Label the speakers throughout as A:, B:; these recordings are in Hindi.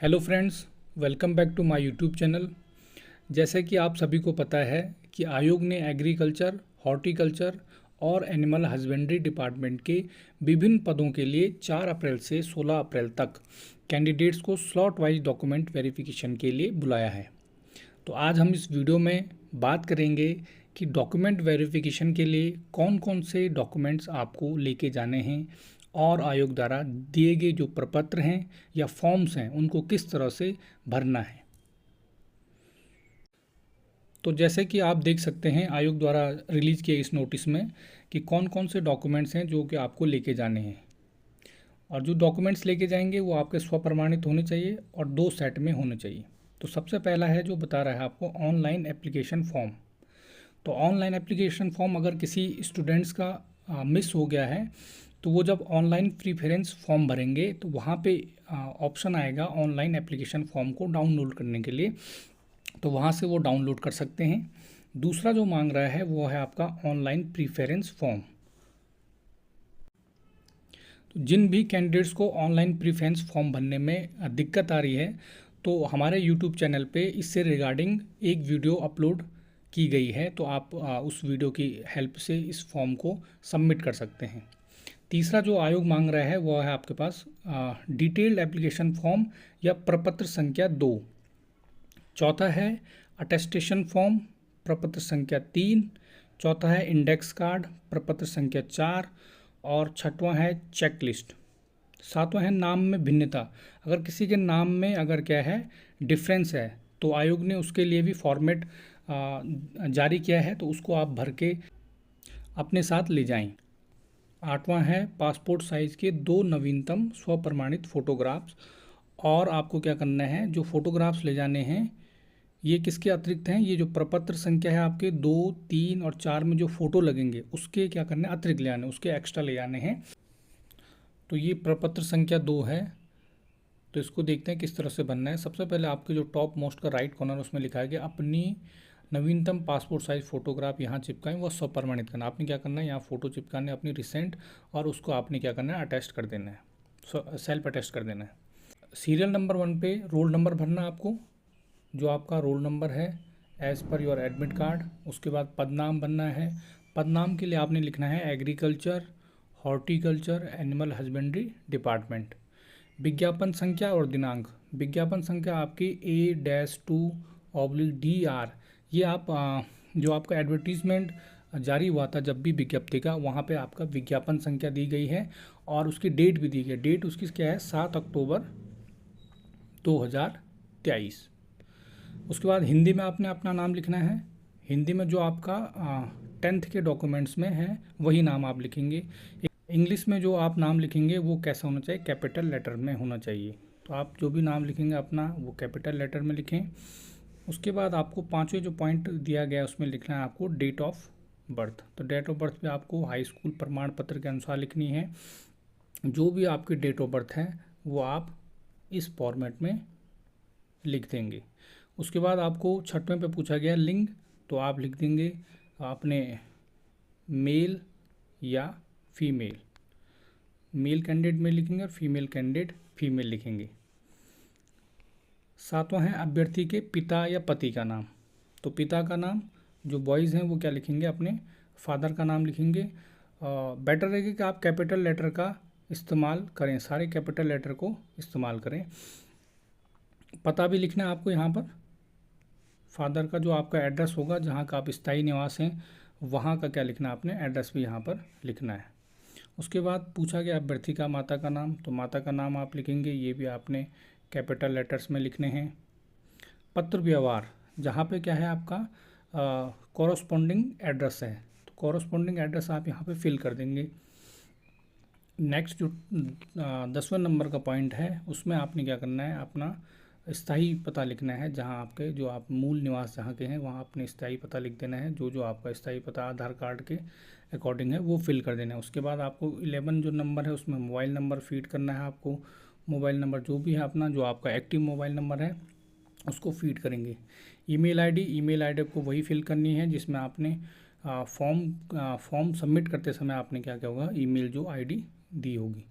A: Hello friends, welcome back to my YouTube channel. जैसे कि आप सभी को पता है कि आयोग ने एग्रीकल्चर, हॉर्टिकल्चर और एनिमल हस्बेंड्री डिपार्टमेंट के विभिन्न पदों के लिए 4 अप्रैल से 16 अप्रैल तक कैंडिडेट्स को स्लॉट वाइज डॉक्यूमेंट वेरिफिकेशन के लिए बुलाया है। तो आज हम इस वीडियो में बात करेंगे कि डॉक्यूमेंट वेरिफिकेशन के लिए कौन कौन से डॉक्यूमेंट्स आपको लेके जाने हैं और आयोग द्वारा दिए गए जो प्रपत्र हैं या फॉर्म्स हैं उनको किस तरह से भरना है। तो जैसे कि आप देख सकते हैं आयोग द्वारा रिलीज़ किए इस नोटिस में कि कौन कौन से डॉक्यूमेंट्स हैं जो कि आपको लेके जाने हैं, और जो डॉक्यूमेंट्स लेके जाएंगे वो आपके स्वप्रमाणित होने चाहिए और 2 सेट में होने चाहिए। तो सबसे पहला है जो बता रहा है आपको ऑनलाइन एप्लीकेशन फॉर्म। तो ऑनलाइन एप्लीकेशन फॉर्म अगर किसी स्टूडेंट्स का मिस हो गया है तो वो जब ऑनलाइन प्रीफरेंस फॉर्म भरेंगे तो वहाँ पे ऑप्शन आएगा ऑनलाइन एप्लीकेशन फॉर्म को डाउनलोड करने के लिए, तो वहाँ से वो डाउनलोड कर सकते हैं। दूसरा जो मांग रहा है वो है आपका ऑनलाइन प्रीफरेंस फॉर्म। तो जिन भी कैंडिडेट्स को ऑनलाइन प्रीफरेंस फॉर्म भरने में दिक्कत आ रही है तो हमारे यूट्यूब चैनल पे इससे रिगार्डिंग एक वीडियो अपलोड की गई है, तो आप उस वीडियो की हेल्प से इस फॉर्म को सबमिट कर सकते हैं। तीसरा जो आयोग मांग रहा है वो है आपके पास डिटेल्ड एप्लीकेशन फॉर्म या प्रपत्र संख्या 2। चौथा है अटेस्टेशन फॉर्म, प्रपत्र संख्या 3। चौथा है इंडेक्स कार्ड, प्रपत्र संख्या 4। और छठवां है चेक लिस्ट। सातवां है नाम में भिन्नता। अगर किसी के नाम में अगर क्या है डिफरेंस है तो आयोग ने उसके लिए भी फॉर्मेट जारी किया है, तो उसको आप भर के अपने साथ ले जाएं। आठवां है पासपोर्ट साइज़ के 2 नवीनतम स्वप्रमाणित फ़ोटोग्राफ्स। और आपको क्या करना है, जो फ़ोटोग्राफ्स ले जाने हैं ये किसके अतिरिक्त हैं, ये जो प्रपत्र संख्या है आपके 2, 3 और 4 में जो फ़ोटो लगेंगे उसके क्या करना है, अतिरिक्त ले आने, उसके एक्स्ट्रा ले जाने हैं। तो ये प्रपत्र संख्या 2 है। तो इसको देखते हैं किस तरह से बनना है। सबसे पहले आपके जो टॉप मोस्ट का राइट कॉर्नर उसमें लिखा है कि अपनी नवीनतम पासपोर्ट साइज़ फ़ोटोग्राफ यहाँ चिपकाएं, वह स्वप्रमाणित करना। आपने क्या करना है, यहाँ फ़ोटो चिपकाने अपनी रिसेंट, और उसको आपने क्या करना है, अटैच कर देना है, सेल्फ अटैच कर देना है। सीरियल नंबर 1 पे रोल नंबर भरना आपको, जो आपका रोल नंबर है as per your admit card. उसके बाद पदनाम बनना है। पदनाम के लिए आपने लिखना है agriculture, horticulture, animal husbandry department. विज्ञापन संख्या और दिनांक। विज्ञापन संख्या आपकी A-2/DR। ये आप जो आपका एडवर्टीज़मेंट जारी हुआ था जब भी विज्ञप्ति का, वहाँ पे आपका विज्ञापन संख्या दी गई है और उसकी डेट भी दी गई है। डेट उसकी क्या है, 7 अक्टूबर 2023। उसके बाद हिंदी में आपने अपना नाम लिखना है। हिंदी में जो आपका 10th के डॉक्यूमेंट्स में है वही नाम आप लिखेंगे। इंग्लिश में जो आप नाम लिखेंगे वो कैसा होना चाहिए, कैपिटल लेटर में होना चाहिए। तो आप जो भी नाम लिखेंगे अपना वो कैपिटल लेटर में लिखें। उसके बाद आपको 5वें जो पॉइंट दिया गया है उसमें लिखना है आपको डेट ऑफ बर्थ। तो डेट ऑफ बर्थ पे आपको हाई स्कूल प्रमाण पत्र के अनुसार लिखनी है। जो भी आपकी डेट ऑफ बर्थ है वो आप इस फॉर्मेट में लिख देंगे। उसके बाद आपको 6वें पे पूछा गया लिंग, तो आप लिख देंगे अपने मेल या फीमेल। मेल कैंडिडेट में लिखेंगे और फीमेल कैंडिडेट फीमेल लिखेंगे। 7वां है अभ्यर्थी के पिता या पति का नाम। तो पिता का नाम जो बॉयज़ हैं वो क्या लिखेंगे, अपने फादर का नाम लिखेंगे। बेटर रहेगा कि आप कैपिटल लेटर का इस्तेमाल करें, सारे कैपिटल लेटर को इस्तेमाल करें। पता भी लिखना है आपको यहाँ पर। फादर का जो आपका एड्रेस होगा जहाँ का आप स्थायी निवास हैं वहाँ का क्या लिखना है, आपने एड्रेस भी यहाँ पर लिखना है। उसके बाद पूछा गया अभ्यर्थी का माता का नाम, तो माता का नाम आप लिखेंगे, ये भी आपने कैपिटल लेटर्स में लिखने हैं। पत्र व्यवहार, जहाँ पे क्या है आपका कॉरस्पॉन्डिंग एड्रेस है, तो कॉरस्पॉन्डिंग एड्रेस आप यहाँ पे फिल कर देंगे। नेक्स्ट जो 10वें नंबर का पॉइंट है उसमें आपने क्या करना है, अपना स्थायी पता लिखना है। जहाँ आपके जो आप मूल निवास जहाँ के हैं वहाँ अपने स्थायी पता लिख देना है। जो आपका स्थायी पता आधार कार्ड के अकॉर्डिंग है वो फिल कर देना है। उसके बाद आपको 11 जो नंबर है उसमें मोबाइल नंबर फीड करना है। आपको मोबाइल नंबर जो भी है अपना, जो आपका एक्टिव मोबाइल नंबर है उसको फीड करेंगे। ईमेल आईडी आपको वही फिल करनी है जिसमें आपने फॉर्म सबमिट करते समय आपने क्या क्या होगा, ईमेल जो आईडी दी होगी।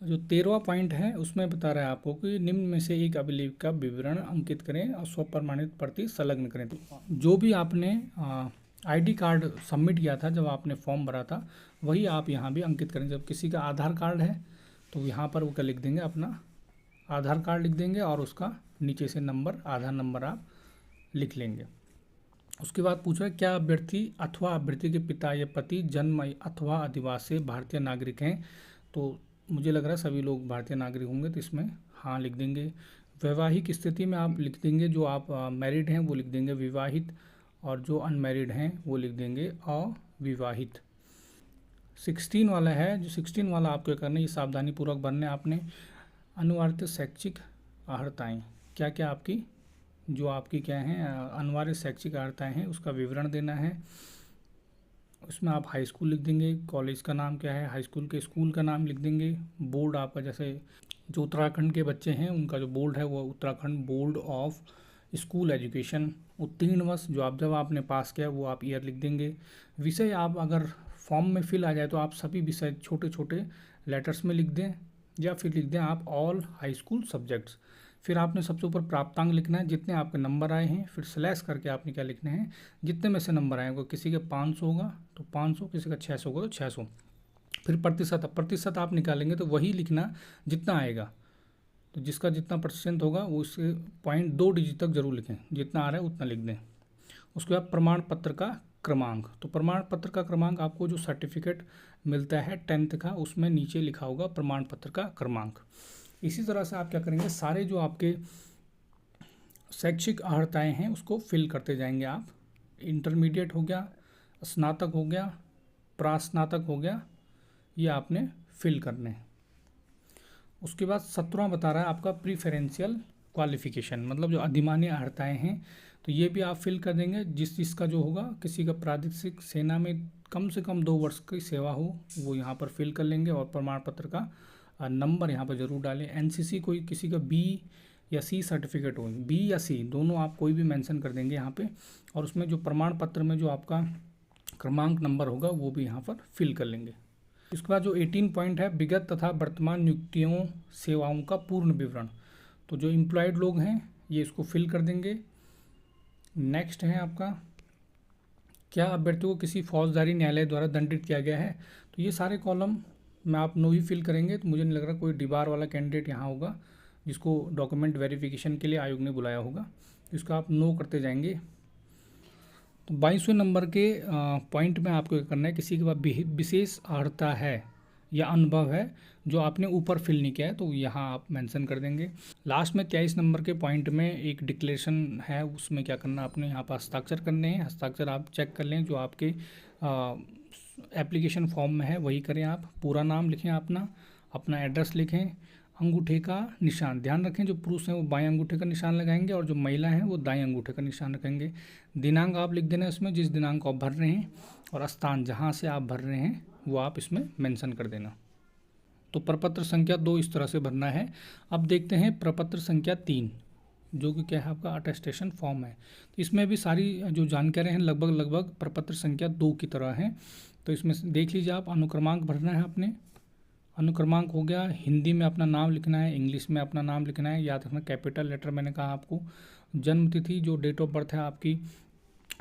A: जो 13वां पॉइंट है उसमें बता रहा है आपको कि निम्न में से एक अभिलेख का विवरण अंकित करें और स्वप्रमाणित प्रति संलग्न करें। तो जो भी आपने आईडी कार्ड सबमिट किया था जब आपने फॉर्म भरा था, वही आप यहाँ भी अंकित करें। जब किसी का आधार कार्ड है तो यहाँ पर वो क्या लिख देंगे, अपना आधार कार्ड लिख देंगे और उसका नीचे से नंबर, आधार नंबर आप लिख लेंगे। उसके बाद पूछा क्या अभ्यर्थी अथवा अभ्यर्थी के पिता या पति जन्म अथवा अधिवास से भारतीय नागरिक हैं। तो मुझे लग रहा है सभी लोग भारतीय नागरिक होंगे, तो इसमें हाँ लिख देंगे। वैवाहिक स्थिति में आप लिख देंगे, जो आप मैरिड हैं वो लिख देंगे विवाहित, और जो अनमैरिड हैं वो लिख देंगे अविवाहित। 16 वाला है, जो 16 वाला आपको करना है, ये सावधानी पूर्वक भरने आपने। अनिवार्य शैक्षिक अर्हताएँ, क्या क्या आपकी जो आपकी क्या हैं अनिवार्य शैक्षिक अर्हताएँ हैं उसका विवरण देना है। उसमें आप हाई स्कूल लिख देंगे, कॉलेज का नाम क्या है, हाई स्कूल के स्कूल का नाम लिख देंगे। बोर्ड आपका, जैसे जो उत्तराखंड के बच्चे हैं उनका जो बोर्ड है वो Uttarakhand board of school education. उत्तीर्ण वर्ष जो आप जब आपने पास किया वो आप ईयर लिख देंगे। विषय आप अगर फॉर्म में फिल आ जाए तो आप सभी विषय छोटे छोटे लेटर्स में लिख दें, या फिर लिख दें आप ऑल हाई स्कूल सब्जेक्ट्स। फिर आपने सबसे ऊपर प्राप्तांक लिखना है, जितने आपके नंबर आए हैं, फिर स्लैश करके आपने क्या लिखना है, जितने में से नंबर आए होगा। किसी के 500 होगा तो 500, किसी का 600 होगा तो 600। फिर प्रतिशत आप निकालेंगे तो वही लिखना जितना आएगा। तो जिसका जितना परसेंट होगा वो उसके पॉइंट 2 डिजिट तक जरूर लिखें, जितना आ रहा है उतना लिख दें। उसके बाद प्रमाण पत्र का क्रमांक, तो प्रमाण पत्र का क्रमांक आपको जो सर्टिफिकेट मिलता है 10th का, उसमें नीचे लिखा होगा प्रमाण पत्र का क्रमांक। इसी तरह से आप क्या करेंगे, सारे जो आपके शैक्षिक अर्हताएँ हैं उसको फिल करते जाएंगे आप। इंटरमीडिएट हो गया, स्नातक हो गया, प्रास्नातक हो गया, ये आपने फिल करने हैं। उसके बाद 17वां बता रहा है आपका प्रीफरेंशियल क्वालिफिकेशन, मतलब जो अधिमान्य अर्हताएँ हैं, तो ये भी आप फिल कर देंगे। जिसका जो होगा, किसी का प्रादेशिक सेना में कम से कम 2 वर्ष की सेवा हो वो यहाँ पर फिल कर लेंगे, और प्रमाण पत्र का नंबर यहाँ पर ज़रूर डालें। एनसीसी कोई किसी का बी या सी सर्टिफिकेट हो, बी या सी दोनों आप कोई भी मेंशन कर देंगे यहाँ पे, और उसमें जो प्रमाण पत्र में जो आपका क्रमांक नंबर होगा वो भी यहाँ पर फिल कर लेंगे। इसके बाद जो 18 पॉइंट है, विगत तथा वर्तमान नियुक्तियों सेवाओं का पूर्ण विवरण, तो जो एम्प्लॉयड लोग हैं ये इसको फिल कर देंगे। नेक्स्ट है आपका, क्या अभ्यर्थी को किसी फौजदारी न्यायालय द्वारा दंडित किया गया है। तो ये सारे कॉलम में आप नो ही फिल करेंगे। तो मुझे नहीं लग रहा कोई डिबार वाला कैंडिडेट यहाँ होगा जिसको डॉक्यूमेंट वेरिफिकेशन के लिए आयोग ने बुलाया होगा, इसका आप नो करते जाएंगे। तो 22वें नंबर के पॉइंट में आपको क्या करना है, किसी के पास विशेष अर्हता है या अनुभव है जो आपने ऊपर फिल नहीं किया है तो यहाँ आप मेंशन कर देंगे। लास्ट में 23 नंबर के पॉइंट में एक डिक्लेरेशन है, उसमें क्या करना, आपने यहाँ पर हस्ताक्षर करने हैं। हस्ताक्षर आप चेक कर लें, जो आपके एप्लीकेशन फॉर्म में है वही करें। आप पूरा नाम लिखें, अपना एड्रेस लिखें, अंगूठे का निशान ध्यान रखें, जो पुरुष हैं वो बाएं अंगूठे का निशान लगाएंगे और जो महिला हैं वो दाएं अंगूठे का निशान रखेंगे। दिनांक आप लिख देना इसमें, जिस दिनांक को आप भर रहे हैं, और स्थान जहाँ से आप भर रहे हैं वो आप इसमें मेंशन कर देना। तो प्रपत्र संख्या 2 इस तरह से भरना है। अब देखते हैं प्रपत्र संख्या 3, जो कि क्या है आपका अटेस्टेशन फॉर्म है। तो इसमें भी सारी जो जानकारियाँ हैं लगभग प्रपत्र संख्या 2 की तरह हैं। तो इसमें देख लीजिए आप, अनुक्रमांक भरना है आपने। अनुक्रमांक हो गया, हिंदी में अपना नाम लिखना है, इंग्लिश में अपना नाम लिखना है, याद रखना कैपिटल लेटर मैंने कहा आपको। जन्म तिथि, जो डेट ऑफ बर्थ है आपकी,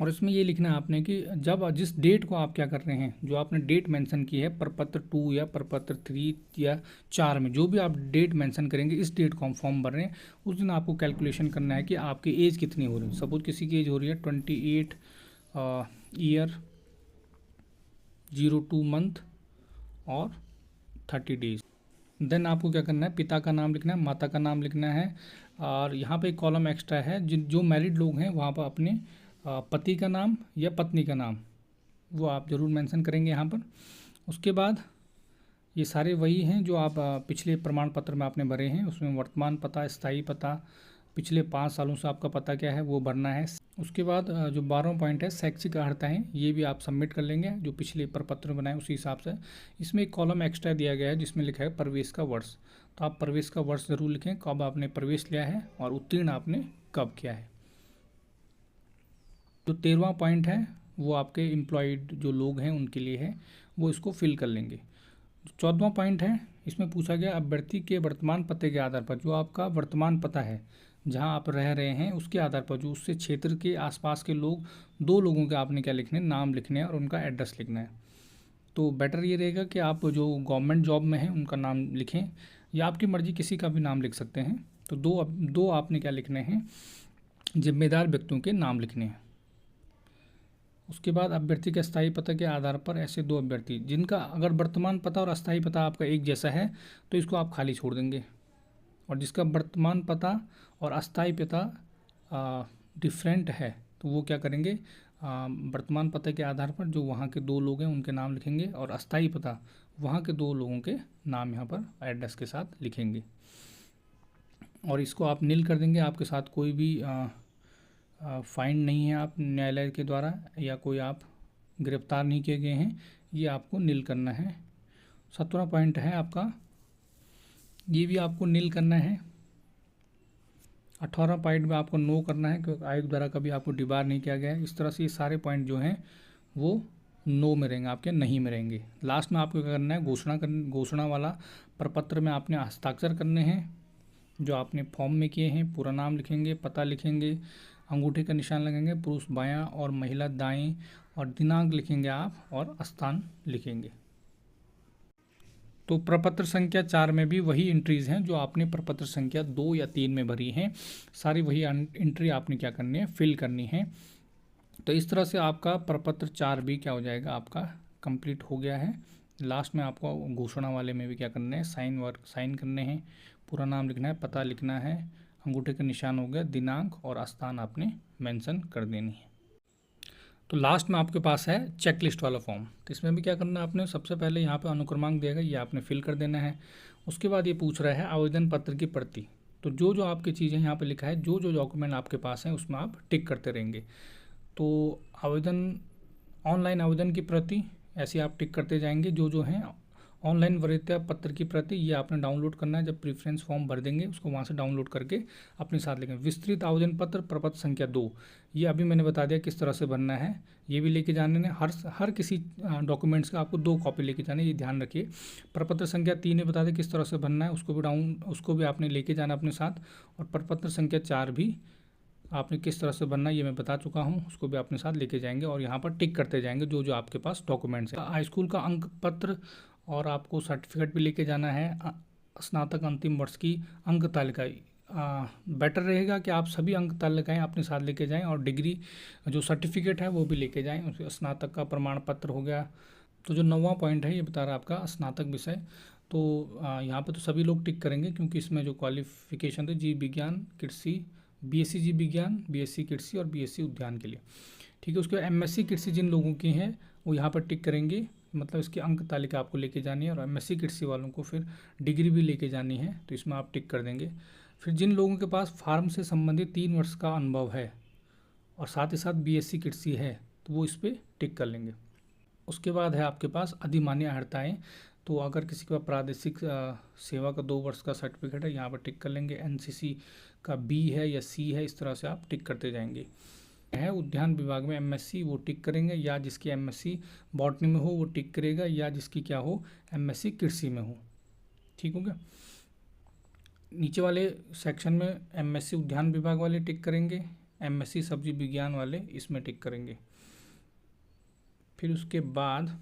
A: और इसमें ये लिखना है आपने कि जब जिस डेट को आप क्या कर रहे हैं, जो आपने डेट मेंशन की है प्रपत्र 2 या प्रपत्र 3 या 4 में, जो भी आप डेट मेंशन करेंगे, इस डेट को हम फॉर्म भर रहे हैं, उस दिन आपको कैलकुलेशन करना है कि आपकी एज कितनी हो रही है। सपोज किसी की एज हो रही है 28 ईयर 02 मंथ और 30 डेज। देन आपको क्या करना है, पिता का नाम लिखना है, माता का नाम लिखना है, और यहाँ पे एक कॉलम एक्स्ट्रा है, जो मैरिड लोग हैं वहाँ पर अपने पति का नाम या पत्नी का नाम वो आप ज़रूर मेंशन करेंगे यहाँ पर। उसके बाद ये सारे वही हैं जो आप पिछले प्रमाण पत्र में आपने भरे हैं, उसमें वर्तमान पता, स्थायी पता, पिछले 5 सालों से आपका पता क्या है वो भरना है। उसके बाद जो 12वां पॉइंट है, शैक्षिक अर्हताएँ, ये भी आप सबमिट कर लेंगे जो पिछले प्रपत्र बनाए उसी हिसाब से। इसमें एक कॉलम एक्स्ट्रा दिया गया है जिसमें लिखा है प्रवेश का वर्ष, तो आप प्रवेश का वर्ष ज़रूर लिखें, कब आपने प्रवेश लिया है और उत्तीर्ण आपने कब किया है। जो 13वां पॉइंट है वो आपके एम्प्लॉयड जो लोग हैं उनके लिए है, वो इसको फिल कर लेंगे। जो 14वां पॉइंट है, इसमें पूछा गया अभ्यर्थी के वर्तमान पते के आधार पर, जो आपका वर्तमान पता है जहां आप रह रहे हैं उसके आधार पर, जो उससे क्षेत्र के आसपास के लोग, 2 लोगों के आपने क्या लिखने हैं, नाम लिखने हैं और उनका एड्रेस लिखना है। तो बेटर ये रहेगा कि आप जो गवर्नमेंट जॉब में हैं उनका नाम लिखें, या आपकी मर्ज़ी किसी का भी नाम लिख सकते हैं। तो दो आपने क्या लिखने हैं, जिम्मेदार व्यक्तियों के नाम लिखने हैं। उसके बाद अभ्यर्थी के अस्थायी पता के आधार पर ऐसे 2 अभ्यर्थी जिनका अगर वर्तमान पता और अस्थायी पता आपका एक जैसा है तो इसको आप खाली छोड़ देंगे, और जिसका वर्तमान पता और अस्थायी पता डिफरेंट है तो वो क्या करेंगे, वर्तमान पते के आधार पर जो वहाँ के 2 लोग हैं उनके नाम लिखेंगे, और अस्थायी पता वहाँ के 2 लोगों के नाम यहाँ पर एड्रेस के साथ लिखेंगे, और इसको आप नील कर देंगे। आपके साथ कोई भी फाइन नहीं है आप न्यायालय के द्वारा, या कोई आप गिरफ्तार नहीं किए गए हैं, ये आपको नील करना है। 17वां पॉइंट है आपका, ये भी आपको नील करना है। 18वां पॉइंट में आपको नो करना है क्योंकि आयोग द्वारा कभी आपको डिबार नहीं किया गया है। इस तरह से ये सारे पॉइंट जो हैं वो नो में रहेंगे, आपके नहीं में रहेंगे। लास्ट में आपको क्या करना है, घोषणा वाला प्रपत्र में आपने हस्ताक्षर करने हैं जो आपने फॉर्म में किए हैं। पूरा नाम लिखेंगे, पता लिखेंगे, अंगूठे का निशान लगेंगे, पुरुष बायां और महिला दाएं, और दिनांक लिखेंगे आप, और स्थान लिखेंगे। तो प्रपत्र संख्या 4 में भी वही एंट्रीज हैं जो आपने प्रपत्र संख्या 2 या 3 में भरी हैं, सारी वही एंट्री आपने क्या करनी है, फिल करनी है। तो इस तरह से आपका प्रपत्र 4 भी क्या हो जाएगा, आपका कंप्लीट हो गया है। लास्ट में आपको घोषणा वाले में भी क्या करना है, साइन करने हैं, पूरा नाम लिखना है, पता लिखना है, अंगूठे का निशान हो गया, दिनांक और स्थान आपने मेंशन कर देनी है। तो लास्ट में आपके पास है चेकलिस्ट वाला फॉर्म। तो इसमें भी क्या करना है आपने, सबसे पहले यहाँ पे अनुक्रमांक देगा, ये आपने फिल कर देना है। उसके बाद ये पूछ रहा है आवेदन पत्र की प्रति। तो जो जो आपकी चीज़ें यहाँ पे लिखा है, जो जो डॉक्यूमेंट आपके पास हैं उसमें आप टिक करते रहेंगे। तो आवेदन, ऑनलाइन आवेदन की प्रति, ऐसे आप टिक करते जाएंगे। जो जो हैं ऑनलाइन वरीयता पत्र की प्रति, ये आपने डाउनलोड करना है। जब प्रेफरेंस फॉर्म भर देंगे उसको वहाँ से डाउनलोड करके अपने साथ लेंगे। विस्तृत आवेदन पत्र प्रपत्र संख्या 2, ये अभी मैंने बता दिया किस तरह से भरना है, ये भी लेके जाने हैं। हर किसी डॉक्यूमेंट्स का आपको 2 कॉपी लेके जाने, ये ध्यान रखिए। प्रपत्र संख्या 3 ने बता दिया किस तरह से भरना है, उसको भी आपने लेके जाना अपने साथ। और प्रपत्र संख्या 4 भी आपने किस तरह से बनना है ये मैं बता चुका हूँ, उसको भी अपने साथ लेके जाएंगे और यहाँ पर टिक करते जाएंगे जो जो आपके पास डॉक्यूमेंट्स है। हाई स्कूल का अंक पत्र और आपको सर्टिफिकेट भी लेके जाना है। स्नातक अंतिम वर्ष की अंक तालिका, बेटर रहेगा कि आप सभी अंक तालिकाएँ अपने साथ लेके जाएँ, और डिग्री जो सर्टिफिकेट है वो भी लेके जाएँ। उसके स्नातक का प्रमाण पत्र हो गया। तो जो 9वां पॉइंट है ये बता रहा है आपका स्नातक विषय। तो यहाँ पे तो सभी लोग टिक करेंगे क्योंकि इसमें जो क्वालिफिकेशन थे, जीव विज्ञान, कृषि, बीएससी जीव विज्ञान, बीएससी कृषि और बीएससी उद्यान के लिए, ठीक है। उसके बाद एमएससी कृषि जिन लोगों की है वो यहाँ पर टिक करेंगे, मतलब इसकी अंक तालिका आपको लेके जानी है। और एमएससी कृषि वालों को फिर डिग्री भी लेके जानी है, तो इसमें आप टिक कर देंगे। फिर जिन लोगों के पास फार्म से संबंधित 3 वर्ष का अनुभव है और साथ ही साथ बीएससी कृषि है तो वो इस पर टिक कर लेंगे। उसके बाद है आपके पास अधिमान्य अर्हताएँ। तो अगर किसी के पास प्रादेशिक सेवा का 2 वर्ष का सर्टिफिकेट है, यहाँ पर टिक कर लेंगे। एनसीसी का बी है या सी है, इस तरह से आप टिक करते जाएंगे। है उद्यान विभाग में एमएससी, वो टिक करेंगे, या जिसकी एमएससी बॉटनी में हो वो टिक करेगा, या जिसकी क्या हो एमएससी कृषि में हो, ठीक हो गया। नीचे वाले सेक्शन में एमएससी उद्यान विभाग वाले टिक करेंगे, एमएससी सब्जी विज्ञान वाले इसमें टिक करेंगे। फिर उसके बाद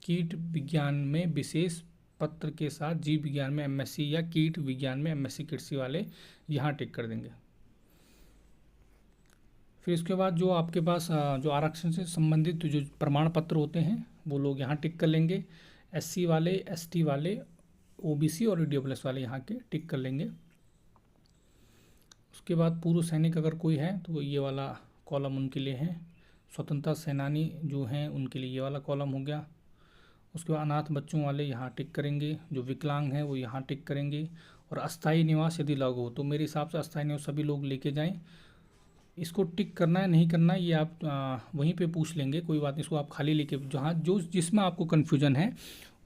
A: कीट विज्ञान में विशेष पत्र के साथ जीव विज्ञान में एमएससी या कीट विज्ञान में एमएससी कृषि वाले यहाँ टिक कर देंगे। फिर इसके बाद जो आपके पास जो आरक्षण से संबंधित जो प्रमाण पत्र होते हैं वो लोग यहाँ टिक कर लेंगे। एससी वाले, एसटी वाले, ओबीसी और ईडब्ल्यूएस वाले यहाँ के टिक कर लेंगे। उसके बाद पूर्व सैनिक अगर कोई है तो ये वाला कॉलम उनके लिए है। स्वतंत्रता सेनानी जो हैं उनके लिए ये वाला कॉलम हो गया। उसके बाद अनाथ बच्चों वाले यहाँ टिक करेंगे, जो विकलांग हैं वो यहाँ टिक करेंगे। और अस्थायी निवास यदि लागू हो तो मेरे हिसाब से अस्थायी निवास सभी लोग लेके जाएं। इसको टिक करना है नहीं करना ये आप वहीं पे पूछ लेंगे, कोई बात नहीं। इसको आप खाली लेके जहाँ जो जिसमें आपको कन्फ्यूजन है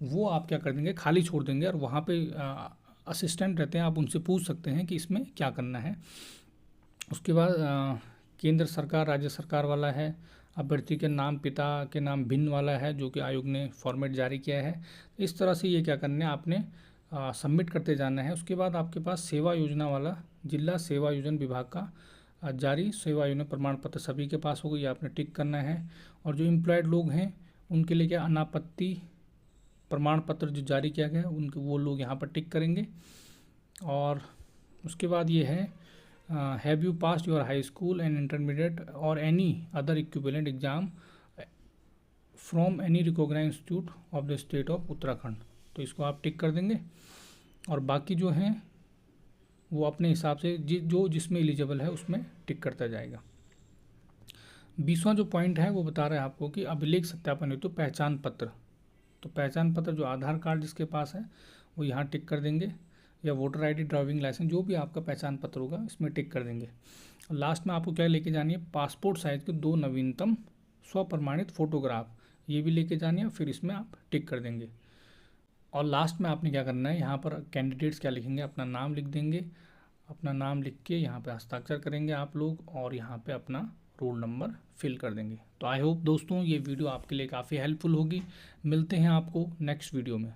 A: वो आप क्या कर देंगे, खाली छोड़ देंगे। और वहाँ पे असिस्टेंट रहते हैं, आप उनसे पूछ सकते हैं कि इसमें क्या करना है। उसके बाद केंद्र सरकार, राज्य सरकार वाला है। अभ्यर्थी के नाम, पिता के नाम भिन्न वाला है जो कि आयोग ने फॉर्मेट जारी किया है। इस तरह से ये क्या करना है आपने सबमिट करते जाना है। उसके बाद आपके पास सेवा योजना वाला जिला सेवा योजना विभाग का जारी सेवा योजना प्रमाण पत्र सभी के पास होगा, ये आपने टिक करना है। और जो एम्प्लॉयड लोग हैं उनके लिए क्या अनापत्ति प्रमाण पत्र जो जारी किया गया है उनके वो लोग यहाँ पर टिक करेंगे। और उसके बाद ये है have you passed your high school and intermediate और any other equivalent exam from any recognised institute of the state of Uttarakhand, तो इसको आप टिक कर देंगे। और बाकी जो हैं वो अपने हिसाब से जो जिसमें एलिजिबल है उसमें टिक करता जाएगा। 20वां जो पॉइंट है वो बता रहा है आपको कि अभिलेख सत्यापन हेतु पहचान पत्र, तो पहचान पत्र जो आधार कार्ड जिसके पास है वो यहाँ टिक कर देंगे, या वोटर आईडी, ड्राइविंग लाइसेंस, जो भी आपका पहचान पत्र होगा इसमें टिक कर देंगे। और लास्ट में आपको क्या लेके जानी है, पासपोर्ट साइज़ के 2 नवीनतम स्वप्रमाणित फोटोग्राफ, ये भी लेके जानी है, फिर इसमें आप टिक कर देंगे। और लास्ट में आपने क्या करना है, यहाँ पर कैंडिडेट्स क्या लिखेंगे, अपना नाम लिख देंगे, अपना नाम लिख के यहाँ पे हस्ताक्षर करेंगे आप लोग, और यहाँ पे अपना रोल नंबर फिल कर देंगे। तो आई होप दोस्तों ये वीडियो आपके लिए काफ़ी हेल्पफुल होगी। मिलते हैं आपको नेक्स्ट वीडियो में।